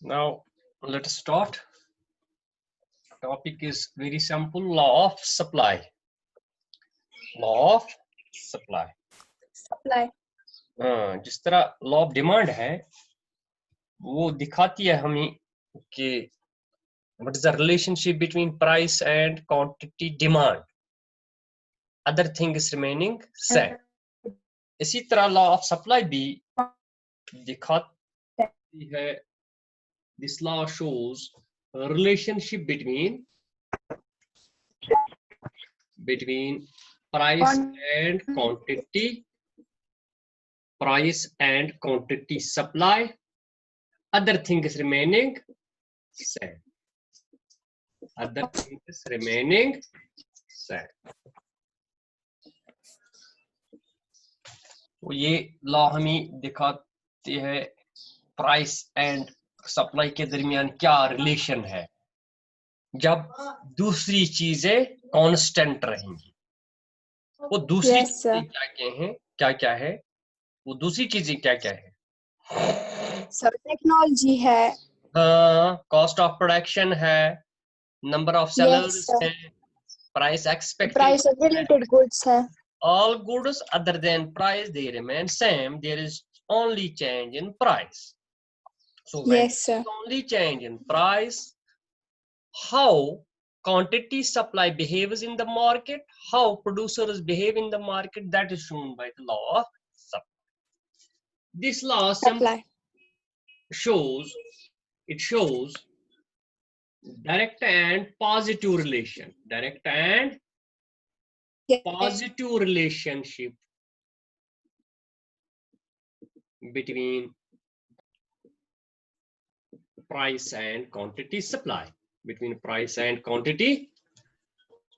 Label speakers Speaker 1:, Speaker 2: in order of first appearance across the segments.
Speaker 1: Now let us start. Topic is very simple. Law of supply. Law of supply.
Speaker 2: Supply.
Speaker 1: जिस तरह law of demand है वो दिखाती है हमें कि what is the relationship between price and quantity demand. Other thing is remaining same. इसी तरह लॉ ऑफ सप्लाई भी दिखाती है. This law shows a relationship between price and quantity, price and quantity supply. Other thing is remaining same. Other thing is remaining same. तो ये law हमें दिखाती है प्राइस एंड सप्लाई के दरमियान क्या रिलेशन है जब दूसरी चीजें कांस्टेंट रहेंगी. वो दूसरी चीजें क्या है वो दूसरी चीजें क्या है.
Speaker 2: सर टेक्नोलॉजी है,
Speaker 1: कॉस्ट ऑफ प्रोडक्शन है, नंबर ऑफ सेलर्स है, price expected,
Speaker 2: price of related goods है.
Speaker 1: All goods other than price they remain same. There is only change in price. So when only change in price, how quantity supply behaves in the market, how producers behave in the market, that is shown by the law of supply. This law shows direct and positive relation, direct and positive relationship between price and quantity supply, between price and quantity.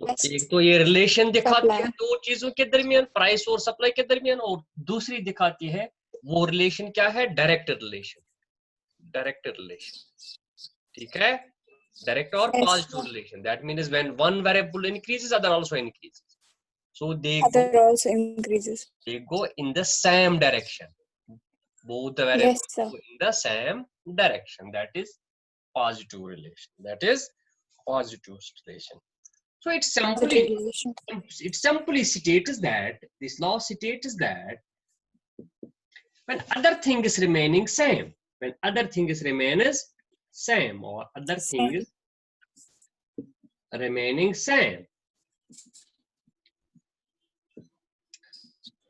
Speaker 1: एक तो ये relation दिखाती है दो चीजों के दरमियान, price और सप्लाई के दरमियान, और दूसरी दिखाती है वो रिलेशन क्या है, डायरेक्ट रिलेशन. डायरेक्ट रिलेशन, ठीक है, डायरेक्ट और positive relation. That means when one variable increases other also increases. So they
Speaker 2: also increases.
Speaker 1: They go in the same direction. Both the variables go in the same direction. That is positive relation. That is positive relation. So it simply states that this law states that when other thing is remaining same, when other thing is remaining same, or other thing is remaining same,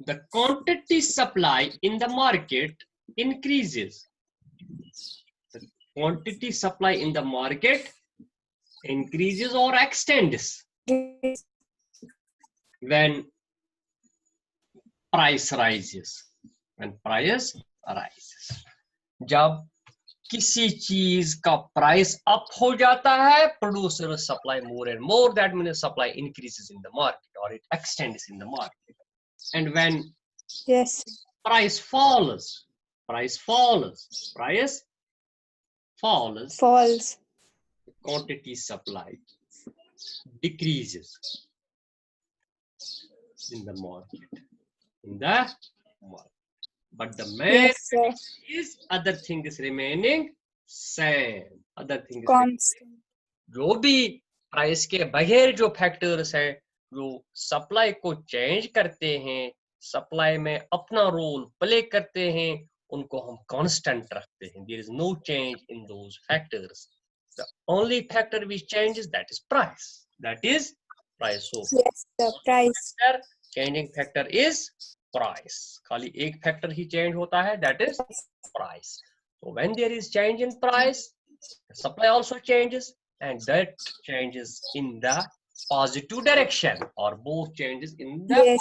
Speaker 1: the quantity supply in the market increases. The quantity supply in the market increases or extends when price rises. When price rises, जब किसी चीज का price up हो जाता है, producer supply more and more, that means supply increases in the market or it extends in the market. And when price falls, quantity supply decreases in the market. But the main is other thing is remaining same. Other thing is constant. जो भी price के बगैर जो factors है जो supply को change करते हैं, सप्लाई में अपना रोल प्ले करते हैं, उनको हम कांस्टेंट रखते हैं. There is no change in those factors. The only factor which changes, that is price. That is price. So
Speaker 2: the price.
Speaker 1: Changing factor is price. खाली एक factor ही change होता है, that is price. So when there is change in price, the supply also changes, and that changes in the positive direction, or both changes in the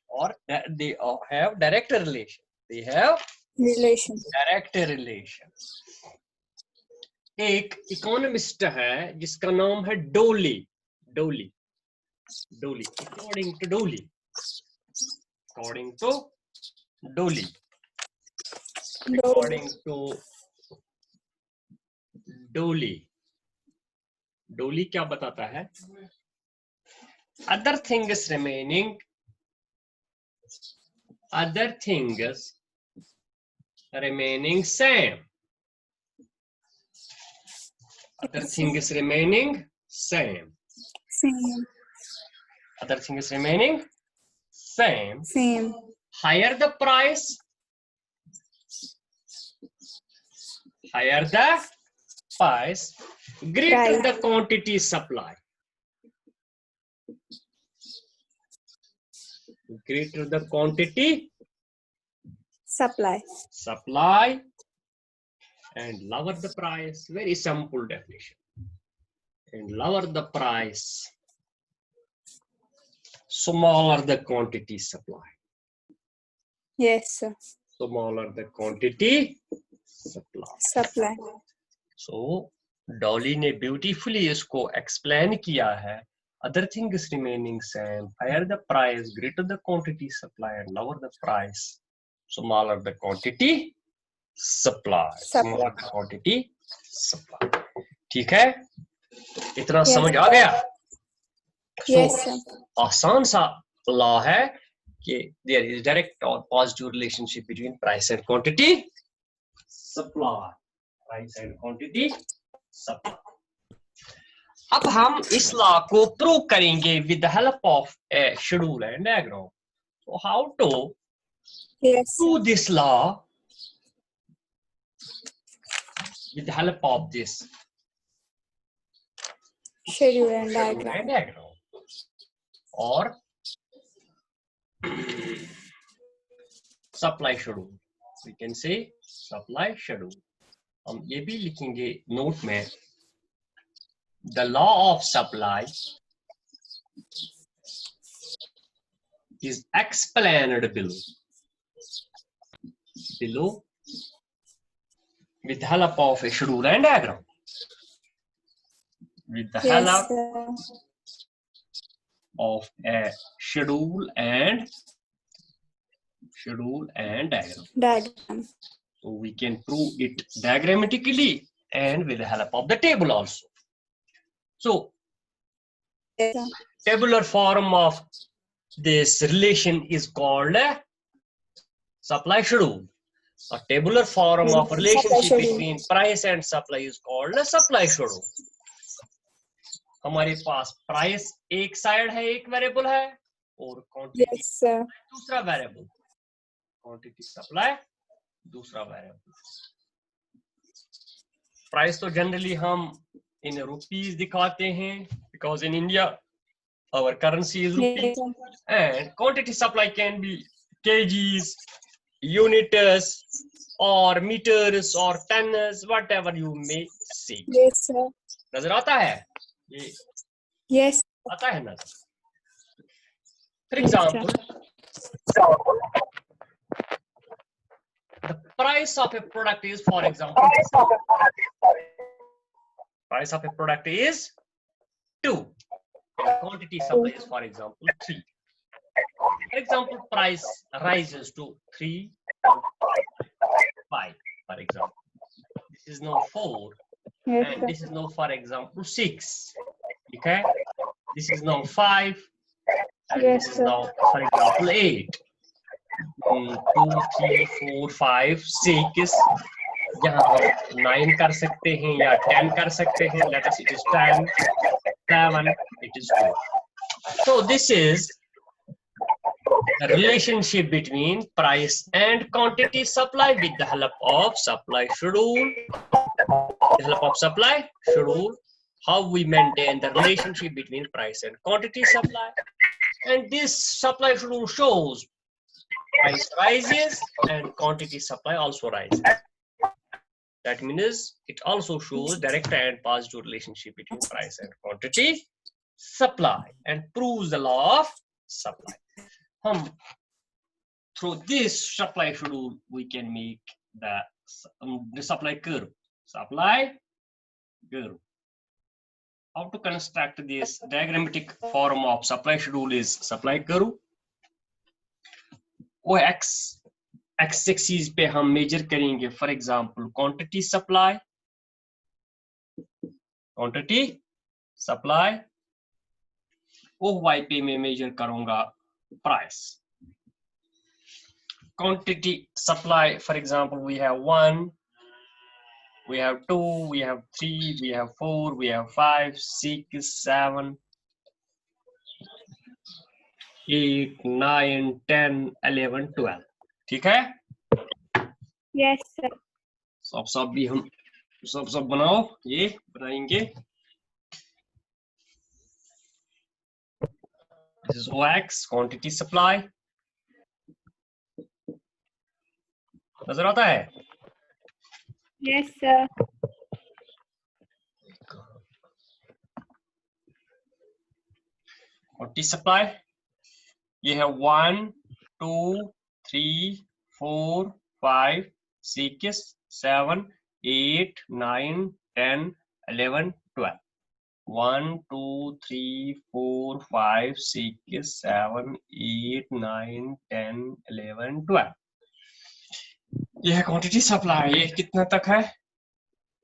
Speaker 1: or they have direct relation. They have direct relation. एक economist है जिसका नाम है डोली. According to Dolly क्या बताता है? Other things remaining same. Other thing is remaining same.
Speaker 2: Same.
Speaker 1: Other thing is remaining same.
Speaker 2: Same.
Speaker 1: Higher the price, greater
Speaker 2: Right.
Speaker 1: the quantity supply. Greater the quantity
Speaker 2: Supply.
Speaker 1: and lower the price. Very simple definition. And lower the price, smaller the quantity supply.
Speaker 2: Yes, sir.
Speaker 1: Smaller the quantity supply. So Dolly ने beautifully इसको explain किया है. Other thing is remaining same. Higher the price, greater the quantity supply, and lower the price, smaller the quantity supply. Smaller the quantity supply. ठीक है? इतना समझ आ गया?
Speaker 2: Yes, sir.
Speaker 1: आसान सा लॉ है कि there is direct or positive relationship between price and quantity supply. Price and quantity supply. अब हम इस लॉ को प्रूव करेंगे with the help of a schedule and diagram. So how to prove this law with the help of this
Speaker 2: schedule and diagram.
Speaker 1: or supply schedule. We can say supply schedule. हम ये भी लिखेंगे note में. The law of supply is explained below with the help of a schedule and diagram. With the help of a schedule and diagram. So we can prove it diagrammatically and with the help of the table also. So tabular form of this relation is called a supply schedule. A tabular form of relationship between price and supply is called a supply schedule. हमारे पास price एक side है, एक variable है, और quantity दूसरा variable. Quantity supply दूसरा variable. Price तो generally हम इन रुपीस दिखाते हैं because in India our currency is rupee, and quantity supply can be kgs, units, or meters, or tons, whatever you may say.
Speaker 2: Yes, sir.
Speaker 1: नजर आता है ये?
Speaker 2: Yes.
Speaker 1: आता है नजर? For example, the price of a product is, for example, price of a product is 2. Quantity supply is, for example, 3. For example, price rises to 3, 5, for example. This is now 4, and this is now, for example, 6. Okay, this is now 5, and this is now, for example, 8. 2, 3, 4, 5, 6. यहाँ हम 9 कर सकते हैं या 10 कर सकते हैं. Let us, it is 10, 7, it is 2. So this is the relationship between price and quantity supply with the help of supply schedule. The help of supply schedule, how we maintain the relationship between price and quantity supply. And this supply schedule shows price rises and quantity supply also rises. That means it also shows direct and positive relationship between price and quantity supply and proves the law of supply. Through this supply schedule we can make the supply curve. Supply curve. How to construct this diagrammatic form of supply schedule is supply curve. वो x axis पे हम major करेंगे, for example quantity supply, वो y पे मैं major करूंगा price. Quantity supply, for example, we have 1, We have 2, we have 3, we have 4, we have 5, 6, 7, 8, 9, 10, 11, 12. ठीक है?
Speaker 2: Yes, sir.
Speaker 1: सब भी हम सब बनाओ, ये बनाएंगे. This is OX, quantity supply. नजर आता है?
Speaker 2: Yes, sir.
Speaker 1: Quantity supply. ये है 1, 2, 3, 4, 5, 6, 7, 8, 9, 10, 11, 12. 1, 2, 3, 4, 5, 6, 7, 8, 9, 10, 11, 12. ये है क्वांटिटी सप्लाई. ये कितना तक है?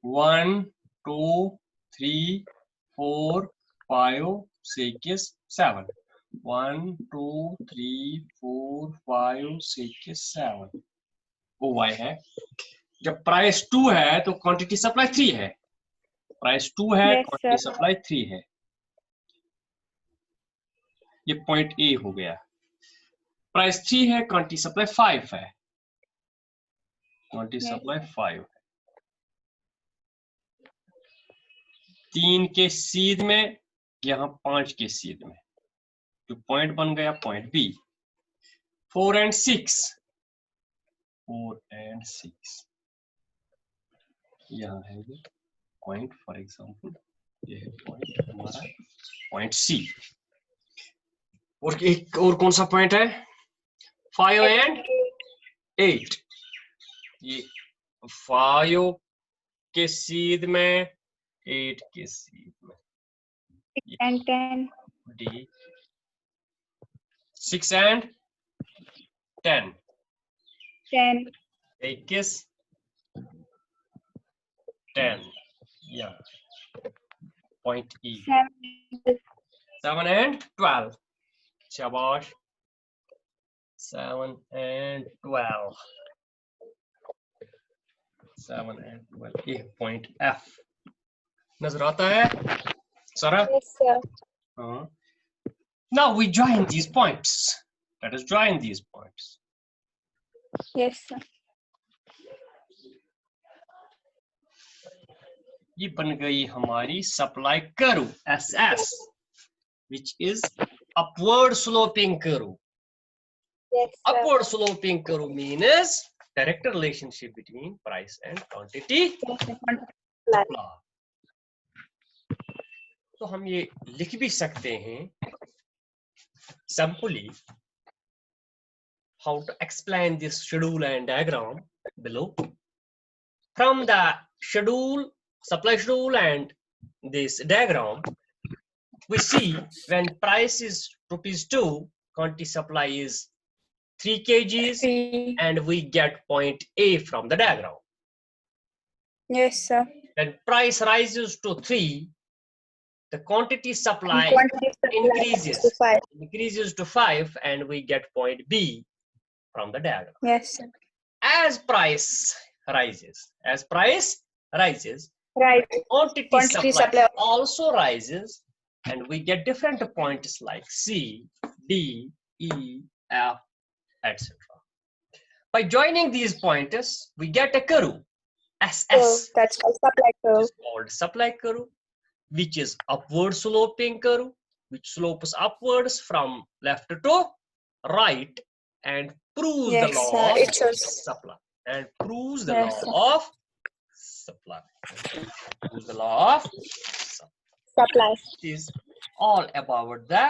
Speaker 1: 1, 2, 3, 4, 5, 6, 7. 1, 2, 3, 4, 5, 6, 7. वो वाई है. जब प्राइस 2 है तो क्वांटिटी सप्लाई 3 है. प्राइस 2 है,
Speaker 2: Yes,
Speaker 1: क्वांटिटी
Speaker 2: sir.
Speaker 1: सप्लाई 3 है. ये पॉइंट ए हो गया. प्राइस 3 है, क्वांटिटी सप्लाई 5 है. Quantity
Speaker 2: Yes.
Speaker 1: सप्लाई 5 है. 3 के सीध में, यहाँ 5 के सीध में. जो पॉइंट बन गया पॉइंट बी. 4 and 6. 4 and 6. यहाँ है ये पॉइंट, फॉर एग्जाम्पल ये है पॉइंट हमारा पॉइंट सी. और एक और कौन सा पॉइंट है? 5 and 8. ये 5 के सीध में, 8 के सीध में.
Speaker 2: 6 and 10.
Speaker 1: D. 6 and 10.
Speaker 2: 10.
Speaker 1: 21, 10. Yeah. Point E.
Speaker 2: 7.
Speaker 1: 7 and 12. Shabash. 7 and 12. 7 and 12. ये point F. नजर आता है? Sarah?
Speaker 2: Yes, sir.
Speaker 1: Now we join these points. Let us join these points.
Speaker 2: Yes, sir.
Speaker 1: ये बन गई हमारी supply curve SS, which is upward sloping curve.
Speaker 2: Yes, sir.
Speaker 1: Upward sloping curve means direct relationship between price and quantity supply. तो हम ये लिख भी सकते हैं simply how to explain this schedule and diagram below. From the schedule, supply schedule and this diagram, we see when price is ₹2, quantity supply is 3 kgs,
Speaker 2: 3.
Speaker 1: and we get point A from the diagram.
Speaker 2: Yes, sir.
Speaker 1: When price rises to 3, the quantity supply
Speaker 2: Quantity supply
Speaker 1: increases.
Speaker 2: to 5.
Speaker 1: Increases to 5, and we get point B from the diagram.
Speaker 2: Yes, sir.
Speaker 1: As price rises,
Speaker 2: Right.
Speaker 1: quantity supply also rises, and we get different points like C, D, E, F, etc. By joining these pointers, we get a curve, SS.
Speaker 2: So that's called supply curve.
Speaker 1: It's called supply curve, which is upward sloping curve, which slopes upwards from left to right and proves the
Speaker 2: Yes,
Speaker 1: law
Speaker 2: sir.
Speaker 1: of
Speaker 2: It shows.
Speaker 1: supply. And proves the
Speaker 2: Yes,
Speaker 1: law of supply. Proves the law of
Speaker 2: Supply.
Speaker 1: It is all about the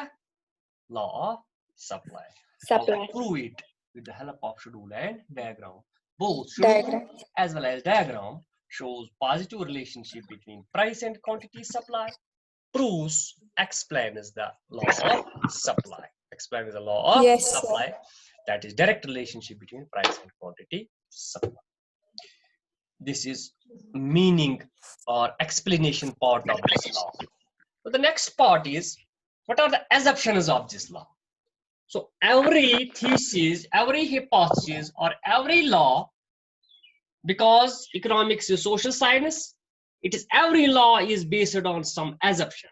Speaker 1: law of supply.
Speaker 2: Supply.
Speaker 1: I'll prove it with the help of schedule and diagram. Both schedule
Speaker 2: Diagram.
Speaker 1: as well as diagram shows positive relationship between price and quantity supply. Proves explains the law of supply. Explains the law of
Speaker 2: Yes, sir.
Speaker 1: supply. That is direct relationship between price and quantity supply. This is meaning or explanation part of this law. So the next part is, what are the assumptions of this law? So every thesis, every hypothesis, or every law because economics is social science, it is every law is based on some assumptions.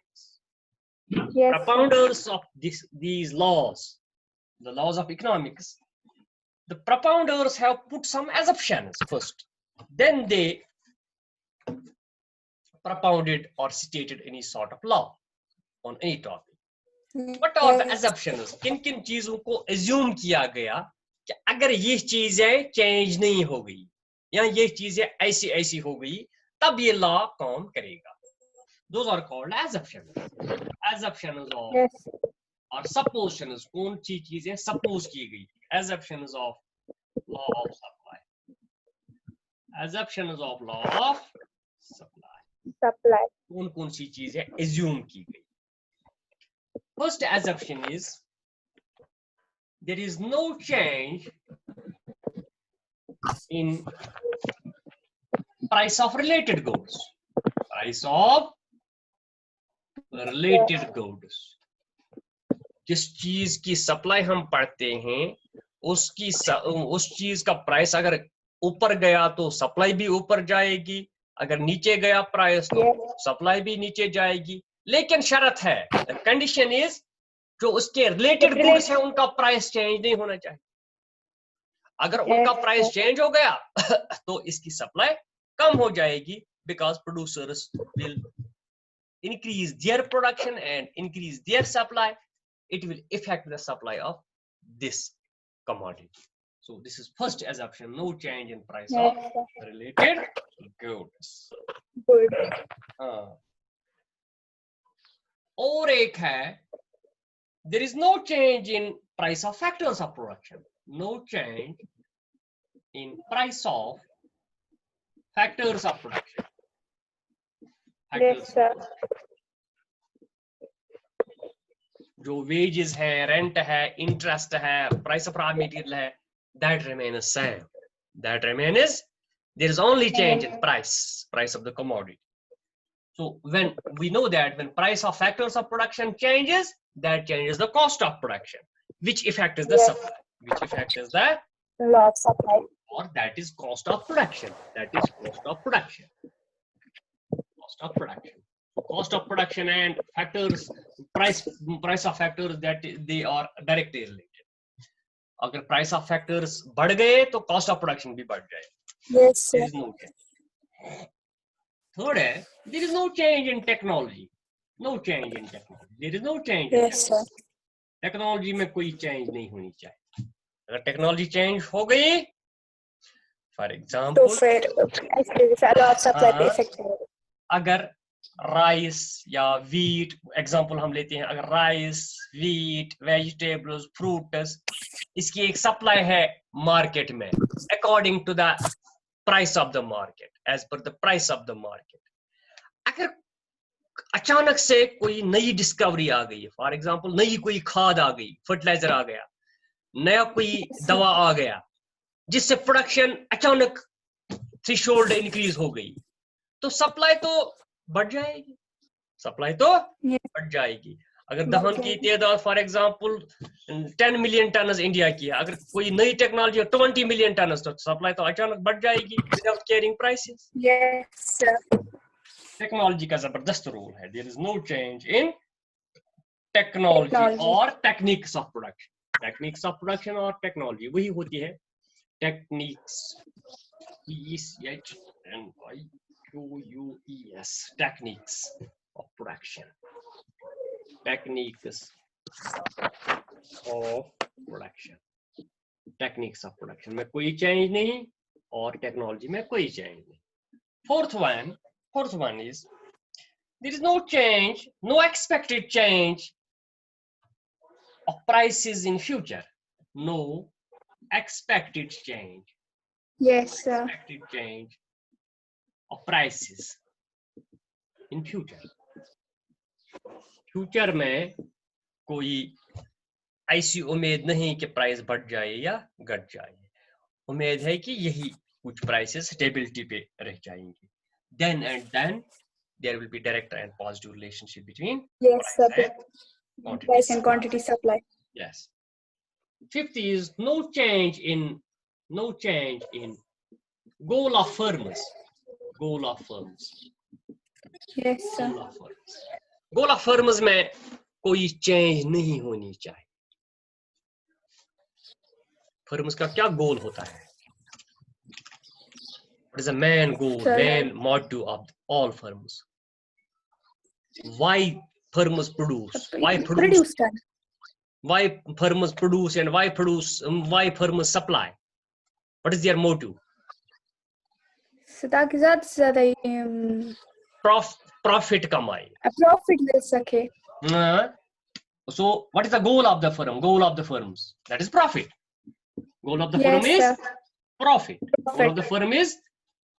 Speaker 2: Yes.
Speaker 1: Propounders of these laws, the laws of economics, the propounders have put some assumptions first. Then they propounded or stated any sort of law on any topic. What are the assumptions? किन किन चीजों को assume किया गया कि अगर ये चीजें change नहीं हो गई या ये चीजें ऐसी ऐसी हो गई तब ये law काम करेगा. Those are called assumptions. Assumptions of or suppositions. कौन सी चीजें suppose की गई? Assumptions of law of supply. Assumptions of law of supply.
Speaker 2: Supply.
Speaker 1: कौन सी चीजें assume की गई? First assumption is there is no change in price of related goods. Price of related goods. जिस चीज की सप्लाई हम पढ़ते हैं उस चीज का प्राइस अगर ऊपर गया तो सप्लाई भी ऊपर जाएगी, अगर नीचे गया प्राइस तो सप्लाई भी नीचे जाएगी. लेकिन शर्त है, कंडीशन इज जो उसके रिलेटेड गुड्स है उनका प्राइस चेंज नहीं होना चाहिए. अगर उनका प्राइस चेंज हो गया तो इसकी सप्लाई कम हो जाएगी, because producers will increase their production and increase their supply. It will affect the supply of this commodity. So this is first assumption, no change in price of related goods. और एक है, there is no change in price of factors of production. No change in price of factors of production.
Speaker 2: Yes, sir.
Speaker 1: जो wages है, rent है, interest है, price of raw material है, that remains same. That remains. There is only change in price of the commodity. So when we know that when price of factors of production changes, that changes the cost of production, which effect is the supply, which effect is the
Speaker 2: law of supply,
Speaker 1: or that is cost of production. That is cost of production. Cost of production. Cost of production and factors, price of factors, that they are directly related. अगर price of factors बढ़ गए तो cost of production भी बढ़ जाए.
Speaker 2: Yes, sir.
Speaker 1: There is no change. Third है, there is no change in technology. No change in technology. There is no change.
Speaker 2: Yes, sir.
Speaker 1: Technology में कोई change नहीं होनी चाहिए. अगर technology change हो गई, for example,
Speaker 2: तो फिर law of supply पे effect करेगा.
Speaker 1: अगर राइस या वीट एग्जांपल हम लेते हैं, अगर राइस, वीट, वेजिटेबल्स, फ्रूट्स, इसकी एक सप्लाई है मार्केट में according to the price of the market, as per the price of the market. अगर अचानक से कोई नई डिस्कवरी आ गई, फॉर एग्जांपल नई कोई खाद आ गई, फर्टिलाइजर आ गया, नया कोई दवा आ गया, जिससे प्रोडक्शन अचानक थ्रेशोल्ड इंक्रीज हो गई, तो सप्लाई तो बढ़ जाएगी. सप्लाई तो बढ़ जाएगी. अगर दहन की तादाद for example 10 million ton India की है, अगर कोई नई टेक्नोलॉजी 20 मिलियन टन, तो सप्लाई तो अचानक बढ़ जाएगी without caring prices.
Speaker 2: Yes, sir.
Speaker 1: Technology का जबरदस्त रोल है. There is no change in technology और techniques of production. Techniques of production और टेक्नोलॉजी वही होती है techniques, THNIQUES, techniques of production. Techniques of production. Techniques of production में कोई change नहीं और technology में कोई change नहीं. Fourth one is there is no change, no expected change of prices in future. No expected change.
Speaker 2: Yes, sir.
Speaker 1: Expected change of prices in future. Future में कोई ऐसी उम्मीद नहीं कि प्राइस बढ़ जाए या घट जाए. उम्मीद है कि यही कुछ प्राइसेस स्टेबिलिटी पे रह जाएंगे. Then there will be direct and positive relationship between
Speaker 2: price and quantity supply.
Speaker 1: Yes. Fifth is no change in goal of firms. Goal of firms.
Speaker 2: Yes, sir.
Speaker 1: Goal of firms. Goal of firms में कोई change नहीं होनी चाहिए. Firms का क्या गोल होता है? What is the main goal,
Speaker 2: Sir.
Speaker 1: main motto of all firms? Why firms produce? Why
Speaker 2: Produce time.
Speaker 1: Why firms produce and why firms supply? What is their motto?
Speaker 2: So ताकि ज़्यादा से ज़्यादा
Speaker 1: Profit कमाए.
Speaker 2: profit मिल सके.
Speaker 1: So what is the goal of the firm? Goal of the firms, that is profit. Goal of the firm
Speaker 2: Yes,
Speaker 1: is
Speaker 2: sir.
Speaker 1: profit. Goal of the firm is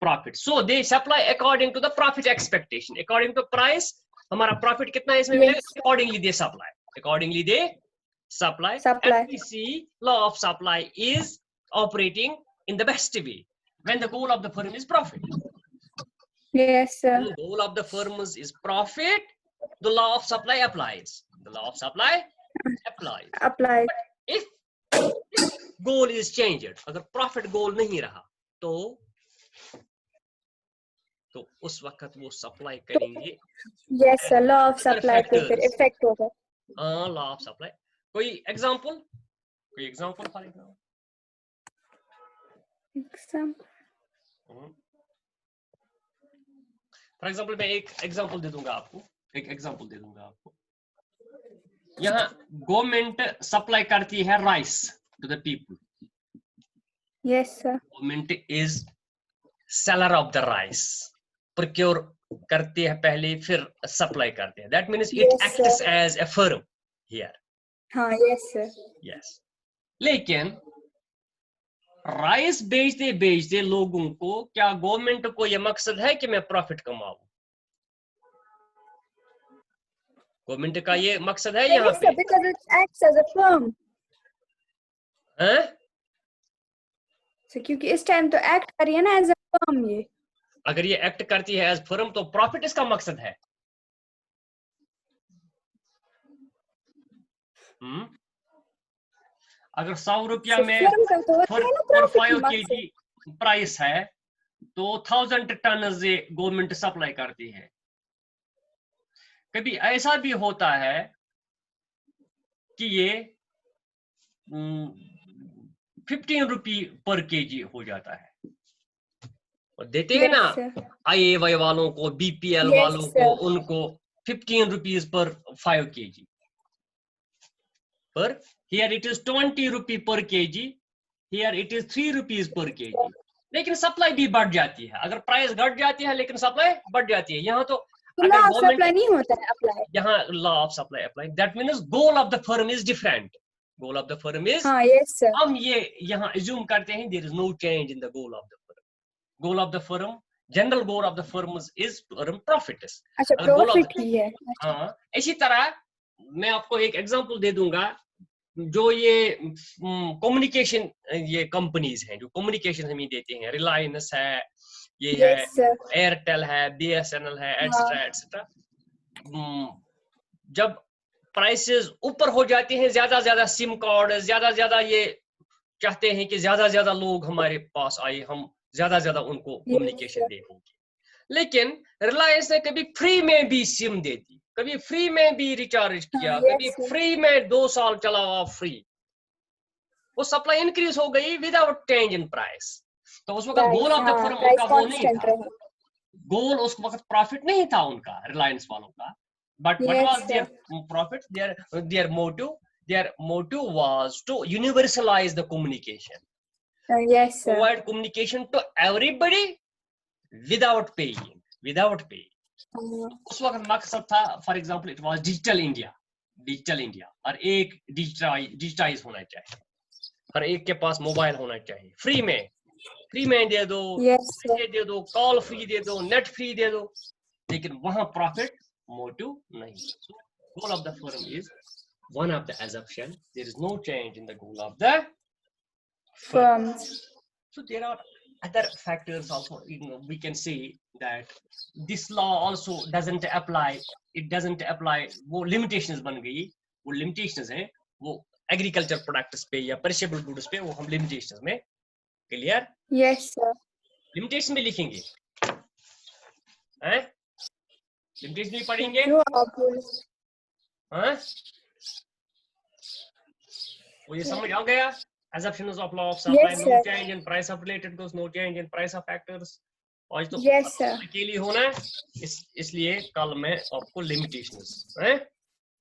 Speaker 1: profit. So they supply according to the profit expectation. According to price, हमारा profit कितना है इसमें मिलेगा? Accordingly they supply. Accordingly they supply. And we see law of supply is operating in the best way when the goal of the firm is profit.
Speaker 2: Yes, sir.
Speaker 1: When the goal of the firm is profit, the law of supply applies. The law of supply applies.
Speaker 2: Apply.
Speaker 1: If goal is changed, अगर profit goal नहीं रहा, तो उस वक्त वो supply करेंगे.
Speaker 2: Yes, sir. Law of supply पे फिर effect होगा.
Speaker 1: Law of supply. कोई example for example. For example मैं एक example दे दूंगा आपको. यहाँ गवर्नमेंट सप्लाई करती है rice to the people.
Speaker 2: Yes, sir.
Speaker 1: Government is seller of the rice. Procure करते हैं पहले फिर सप्लाई करते हैं. That means it acts as a firm here.
Speaker 2: हाँ, yes, sir.
Speaker 1: Yes. लेकिन राइस बेचते लोगों को क्या गवर्नमेंट को यह मकसद है कि मैं प्रॉफिट कमाऊं? गवर्नमेंट का ये मकसद है यहाँ पे.
Speaker 2: Because it acts as a firm. So क्योंकि इस टाइम तो एक्ट कर रही है ना एज अ फर्म. ये
Speaker 1: अगर ये एक्ट करती है एज फर्म तो प्रॉफिट इसका मकसद है. अगर 100 रुपया में 5 kg प्राइस है तो 1000 टन गवर्नमेंट सप्लाई करती है. कभी ऐसा भी होता है कि ये 15 रुपये पर केजी हो जाता है. और देते हैं ना IAY वालों को, BPL वालों को, उनको 15 रुपीज पर 5 kg. पर here it is 20 रुपये पर KG, here it is 3 rupees per KG. लेकिन सप्लाई भी बढ़ जाती है. अगर प्राइस घट जाती है लेकिन सप्लाई बढ़ जाती है. यहाँ तो
Speaker 2: लॉ ऑफ सप्लाई नहीं होता है अप्लाई.
Speaker 1: यहाँ law of supply apply. That means goal of the firm is different. Goal of the firm is, हम ये यहाँ assume करते हैं there is no change in the goal of the firm. Goal of the firm, general goal of the firm is to earn profit.
Speaker 2: अच्छा, profit ही है.
Speaker 1: हाँ, इसी तरह मैं आपको एक एग्जांपल दे दूंगा. जो ये कम्युनिकेशन ये कंपनीज हैं जो कम्युनिकेशन हमें देते हैं, रिलायंस है, ये है एयरटेल है, BSNL है, एटसेट्रा. जब प्राइसेस ऊपर हो जाते हैं, ज्यादा सिम कार्ड, ज्यादा ये चाहते हैं कि ज्यादा लोग हमारे पास आए, हम ज्यादा उनको कम्युनिकेशन देंगे. लेकिन रिलायंस ने कभी फ्री में भी सिम दे दी, कभी फ्री में भी रिचार्ज किया, कभी फ्री में 2 साल चला फ्री. वो सप्लाई इंक्रीज हो गई विदाउट चेंज इन प्राइस. तो उस वक्त गोल ऑफ द फर्म उनका वो नहीं था. गोल उस वक्त प्रॉफिट नहीं था उनका, रिलायंस वालों का. But what was their profit? Their motive was to universalise the communication. Provide communication to everybody without paying. उस वक्त मकसद था, for example it was digital India. और एक डिजिटाइज होना चाहिए, हर एक के पास मोबाइल होना चाहिए. फ्री में दे दो, दे दो, कॉल फ्री दे दो, नेट फ्री दे दो. लेकिन वहां प्रॉफिट मोटिव नहीं. Goal of the firm is one of the assumption. There is no change in the goal of the firms. So there are other factors also. We can see that this law also doesn't apply. It doesn't apply. वो limitations बन गई. वो limitations हैं. वो agriculture products पे या perishable goods पे वो हम limitations में clear.
Speaker 2: Yes sir.
Speaker 1: लिमिटेशन भी लिखेंगे हैं, लिमिटेशन भी पढ़ेंगे
Speaker 2: जो आप बोले।
Speaker 1: हाँ, वो ये समझ आ गया। assumptions of law of supply,
Speaker 2: Yes,
Speaker 1: no
Speaker 2: sir.
Speaker 1: change in price of related goods, no change in price of factors। आज तो
Speaker 2: Yes, sir.
Speaker 1: अकेली होना है, इसलिए कल मैं आपको लिमिटेशंस हैं,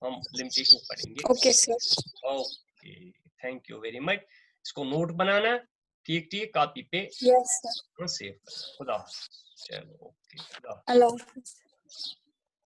Speaker 1: हम लिमिटेशंस पढ़ेंगे।
Speaker 2: Okay, sir.
Speaker 1: Okay, thank you very much. इसको नोट बनाना ठीक ठीक कॉपी पे
Speaker 2: Yes, sir.
Speaker 1: सेव करना। खुदा हाफिज़। चलो ओके, खुदा हाफिज़।
Speaker 2: Allah Hafiz.